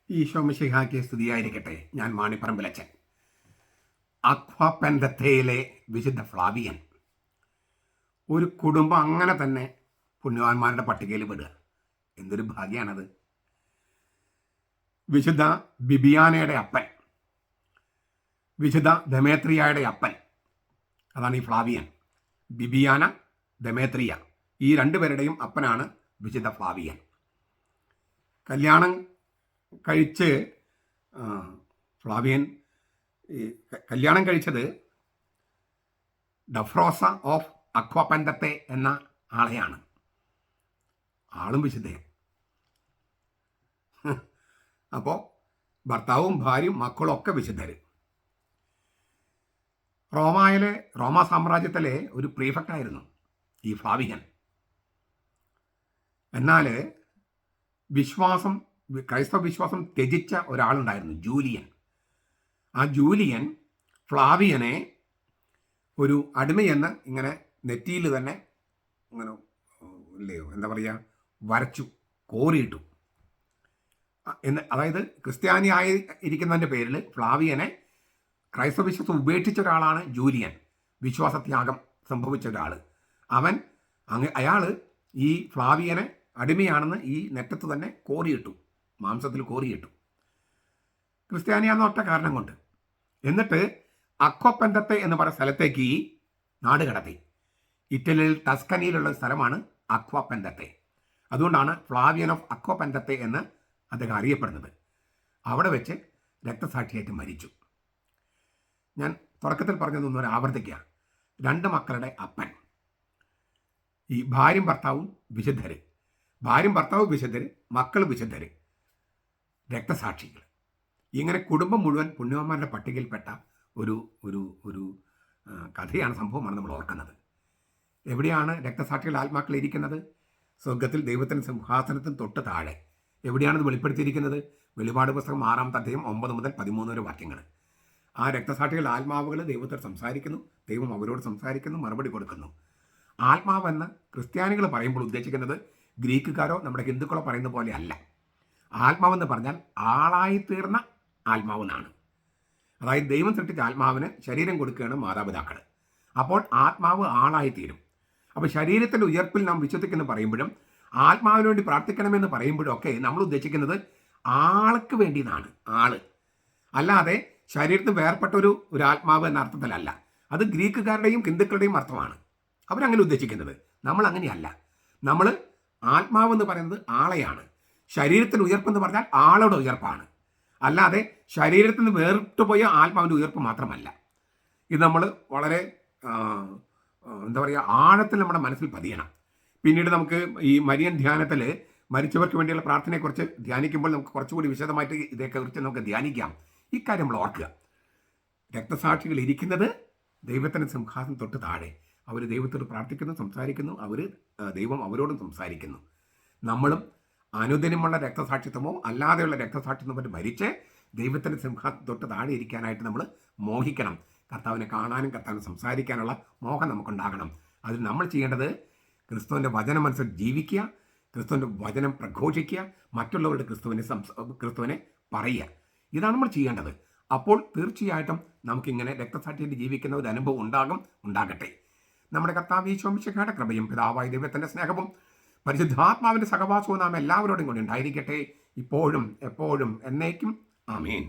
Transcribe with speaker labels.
Speaker 1: ഈശോ മിശിഹായ്ക്ക് സ്തുതിയായിരിക്കട്ടെ. ഞാൻ മാണിപ്പറമ്പിലച്ചൻ. അക്വാപെന്തത്തയിലെ വിശുദ്ധ ഫ്ലാവിയൻ ഒരു കുടുംബം അങ്ങനെ തന്നെ പുണ്യവാന്മാരുടെ പട്ടികയിൽ വിടുക. എന്തൊരു ഭാഗ്യമാണത്. വിശുദ്ധ ബിബിയാനയുടെ അപ്പൻ, വിശുദ്ധ ദമേത്രിയയുടെ അപ്പൻ, അതാണ് ഈ ഫ്ലാവിയൻ. ബിബിയാന, ദമേത്രിയ, ഈ രണ്ടുപേരുടെയും അപ്പനാണ് വിശുദ്ധ ഫ്ലാവിയൻ. കല്യാണം കഴിച്ച് ഫ്ലാവിയൻ കല്യാണം കഴിച്ചത് ഡഫ്രോസ ഓഫ് അക്വാപെന്തത്തെ എന്ന ആളെയാണ്. ആളും വിശുദ്ധയും. അപ്പോൾ ഭർത്താവും ഭാര്യയും മക്കളും ഒക്കെ വിശുദ്ധർ. റോമാ സാമ്രാജ്യത്തിലെ ഒരു പ്രീഫക്റ്റായിരുന്നു ഈ ഫ്ലാവിയൻ. എന്നാൽ ക്രൈസ്തവ വിശ്വാസം ത്യജിച്ച ഒരാളുണ്ടായിരുന്നു, ജൂലിയൻ. ആ ജൂലിയൻ ഫ്ലാവിയനെ ഒരു അടിമയെന്ന് ഇങ്ങനെ നെറ്റിയിൽ തന്നെ ഇങ്ങനെ ഇല്ലയോ എന്താ പറയുക വരച്ചു, കോറിയിട്ടു. അതായത് ക്രിസ്ത്യാനിയായി ഇരിക്കുന്നതിൻ്റെ പേരിൽ ഫ്ലാവിയനെ ക്രൈസ്തവ വിശ്വാസം ഉപേക്ഷിച്ച ഒരാളാണ് ജൂലിയൻ. വിശ്വാസത്യാഗം സംഭവിച്ച ഒരാൾ. അയാൾ ഈ ഫ്ലാവിയനെ അടിമയാണെന്ന് ഈ നെറ്റത്ത് തന്നെ കോറിയിട്ടു, മാംസത്തിൽ കോറിയിട്ടു, ക്രിസ്ത്യാനിയാന്ന ഒറ്റ കാരണം കൊണ്ട്. എന്നിട്ട് അക്വാപെന്തത്തെ എന്ന് പറയുന്ന സ്ഥലത്തേക്ക് ഈ നാട് കടത്തി. ഇറ്റലിയിൽ ടസ്കനിയിലുള്ള സ്ഥലമാണ് അക്വാപെന്തത്തെ. അതുകൊണ്ടാണ് ഫ്ലാവിയൻ ഓഫ് അക്വാപെന്തത്തെ എന്ന് അദ്ദേഹം അറിയപ്പെടുന്നത്. അവിടെ വെച്ച് രക്തസാക്ഷിയായിട്ട് മരിച്ചു. ഞാൻ തുടക്കത്തിൽ പറഞ്ഞതൊന്നും ഒരു ആവർത്തിക്കുക. 2 മക്കളുടെ അപ്പൻ. ഈ ഭാര്യയും ഭർത്താവും വിശുദ്ധർ, മക്കൾ വിശുദ്ധർ, രക്തസാക്ഷികൾ. ഇങ്ങനെ കുടുംബം മുഴുവൻ പുണ്യവാന്മാരുടെ പട്ടികയിൽപ്പെട്ട ഒരു ഒരു ഒരു കഥയാണ്, സംഭവമാണ് നമ്മൾ ഓർക്കുന്നത്. എവിടെയാണ് രക്തസാക്ഷികളുടെ ആത്മാക്കൾ ഇരിക്കുന്നത്? സ്വർഗത്തിൽ ദൈവത്തിൻ്റെ സിംഹാസനത്തിന് തൊട്ട് താഴെ. എവിടെയാണത് വെളിപ്പെടുത്തിയിരിക്കുന്നത്? വെളിപാട് പുസ്തകം 6-ാമത്തെ അധ്യായം 9 മുതൽ 13 വരെ വാക്യങ്ങൾ. ആ രക്തസാക്ഷികളുടെ ആത്മാവുകൾ ദൈവത്തോട് സംസാരിക്കുന്നു, ദൈവം അവരോട് സംസാരിക്കുന്നു, മറുപടി കൊടുക്കുന്നു. ആത്മാവെന്ന് ക്രിസ്ത്യാനികൾ പറയുമ്പോൾ ഉദ്ദേശിക്കുന്നത് ഗ്രീക്കുകാരോ നമ്മുടെ ഹിന്ദുക്കളോ പറയുന്ന പോലെ അല്ല. ആത്മാവെന്ന് പറഞ്ഞാൽ ആളായിത്തീർന്ന ആത്മാവെന്നാണ്. അതായത് ദൈവം സൃഷ്ടിച്ച ആത്മാവിന് ശരീരം കൊടുക്കുകയാണ് മാതാപിതാക്കൾ. അപ്പോൾ ആത്മാവ് ആളായിത്തീരും. അപ്പോൾ ശരീരത്തിൻ്റെ ഉയർപ്പിൽ നാം വിശ്വസിക്കുന്നു പറയുമ്പോഴും ആത്മാവിന് വേണ്ടി പ്രാർത്ഥിക്കണമെന്ന് പറയുമ്പോഴും ഒക്കെ നമ്മൾ ഉദ്ദേശിക്കുന്നത് ആൾക്ക് വേണ്ടിയെന്നാണ്. ആള് അല്ലാതെ ശരീരത്തിന് വേർപ്പെട്ട ഒരു ആത്മാവ് എന്ന അർത്ഥത്തിലല്ല. അത് ഗ്രീക്കുകാരുടെയും ഹിന്ദുക്കളുടെയും അർത്ഥമാണ് അവരങ്ങനെ ഉദ്ദേശിക്കുന്നത്. നമ്മൾ അങ്ങനെയല്ല. നമ്മൾ ആത്മാവെന്ന് പറയുന്നത് ആളെയാണ്. ശരീരത്തിന് ഉയർപ്പെന്ന് പറഞ്ഞാൽ ആളുടെ ഉയർപ്പാണ്, അല്ലാതെ ശരീരത്തിൽ നിന്ന് വേറിട്ടുപോയ ആത്മാവിൻ്റെ ഉയർപ്പ് മാത്രമല്ല. ഇത് നമ്മൾ വളരെ എന്താ പറയുക ആഴത്തിൽ നമ്മുടെ മനസ്സിൽ പതിയണം. പിന്നീട് നമുക്ക് ഈ മരിയൻ ധ്യാനത്തിൽ മരിച്ചവർക്ക് വേണ്ടിയുള്ള പ്രാർത്ഥനയെക്കുറിച്ച് ധ്യാനിക്കുമ്പോൾ നമുക്ക് കുറച്ചുകൂടി വിശദമായിട്ട് ഇതേക്കുറിച്ച് നമുക്ക് ധ്യാനിക്കാം. ഇക്കാര്യം നമ്മൾ ഓർക്കുക. രക്തസാക്ഷികൾ ഇരിക്കുന്നത് ദൈവത്തിൻ്റെ സിംഹാസനം തൊട്ട് താഴെ. അവർ ദൈവത്തോട് പ്രാർത്ഥിക്കുന്നു, സംസാരിക്കുന്നു, ദൈവം അവരോടും സംസാരിക്കുന്നു. നമ്മളും അനുദിനമുള്ള രക്തസാക്ഷിത്വമോ അല്ലാതെയുള്ള രക്തസാക്ഷിത്വം പറ്റി മരിച്ച് ദൈവത്തിൻ്റെ സിംഹാസനം തൊട്ട് താഴെ ഇരിക്കാനായിട്ട് നമ്മൾ മോഹിക്കണം. കർത്താവിനെ കാണാനും കർത്താവിനെ സംസാരിക്കാനുള്ള മോഹം നമുക്കുണ്ടാകണം. അതിന് നമ്മൾ ചെയ്യേണ്ടത് ക്രിസ്തുവിൻ്റെ വചനമനുസരിച്ച് ജീവിക്കുക, ക്രിസ്തുവിൻ്റെ വചനം പ്രഘോഷിക്കുക, മറ്റുള്ളവരുടെ ക്രിസ്തുവിനെ പറയുക. ഇതാണ് നമ്മൾ ചെയ്യേണ്ടത്. അപ്പോൾ തീർച്ചയായിട്ടും നമുക്കിങ്ങനെ രക്തസാക്ഷിയായിട്ട് ജീവിക്കുന്ന ഒരു അനുഭവം ഉണ്ടാകട്ടെ. നമ്മുടെ കർത്താവ് ഈശോ മിശിഹായുടെ കൃപയും പിതാവായ ദൈവത്തിൻ്റെ സ്നേഹവും പരിശുദ്ധാത്മാവിൻ്റെ സഹവാസവും നാം എല്ലാവരോടും കൂടി ഉണ്ടായിരിക്കട്ടെ, ഇപ്പോഴും എപ്പോഴും എന്നേക്കും. ആമേൻ.